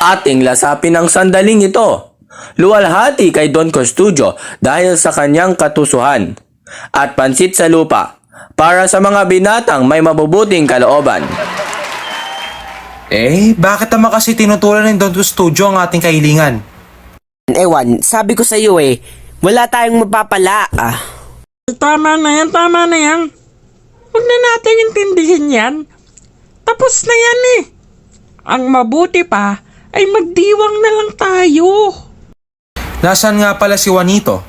Ating lasapin ang sandaling ito. Luwalhati kay Don Custodio dahil sa kanyang katusuhan. At pansit sa lupa para sa mga binatang may mabubuting kalooban. Bakit naman kasi tinutulan ng Don Custodio ang ating kahilingan? Ewan, sabi ko sa iyo wala tayong mapapala. Tama na yan. Huwag na natin intindihin yan. Tapos na yan Ang mabuti pa ay magdiwang na lang tayo. Nasaan nga pala si Juanito?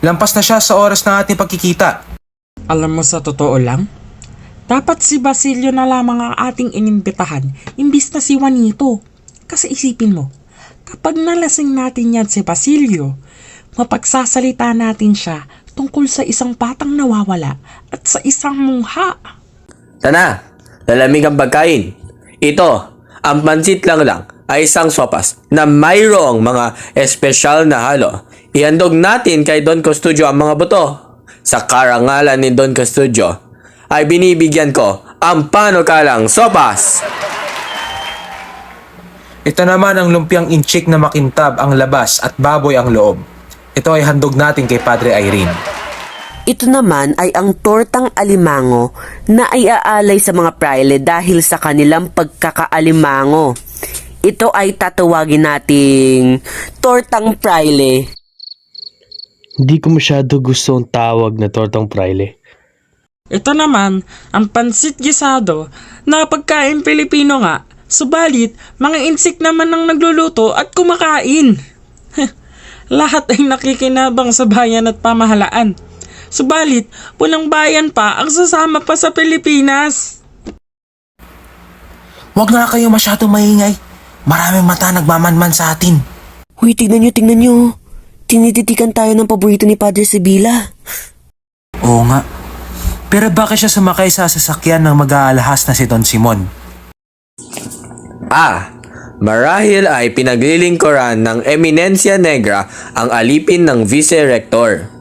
Lampas na siya sa oras ng ating pagkikita. Alam mo sa totoo lang, dapat si Basilio na lamang ang ating inimbitahan, imbis na si Juanito. Kasi isipin mo, kapag nalasing natin yan si Basilio, mapagsasalita natin siya tungkol sa isang batang nawawala at sa isang mungha. Tana, lalamig ang pagkain. Ito, ang pansit lang ay isang sopas na mayroong mga espesyal na halo. Ihandog natin kay Don Custodio ang mga buto. Sa karangalan ni Don Custodio, ay binibigyan ko ang panukalang sopas. Ito naman ang lumpiang inchik na makintab ang labas at baboy ang loob. Ito ay handog natin kay Padre Irene. Ito naman ay ang tortang alimango na ay aalay sa mga praile dahil sa kanilang pagkakaalimango. Ito ay tatawagin nating tortang praile. Hindi ko masyado gusto ang tawag na tortang praile. Ito naman, ang pansit gisado na pagkain Pilipino nga, subalit mga insik naman ang nagluluto at kumakain. Lahat ay nakikinabang sa bayan at pamahalaan. Subalit, walang bayan pa ang sasama pa sa Pilipinas. Huwag nga kayo masyadong maingay. Maraming mata nagmamanman sa atin. Huy, tignan nyo. Tinititikan tayo ng paborito ni Padre Sibila. Oo nga. Pero bakit siya sumakay sa sasakyan ng mag-aalahas na si Don Simon? Marahil ay pinaglilingkuran ng Eminencia Negra ang alipin ng Vice Rector.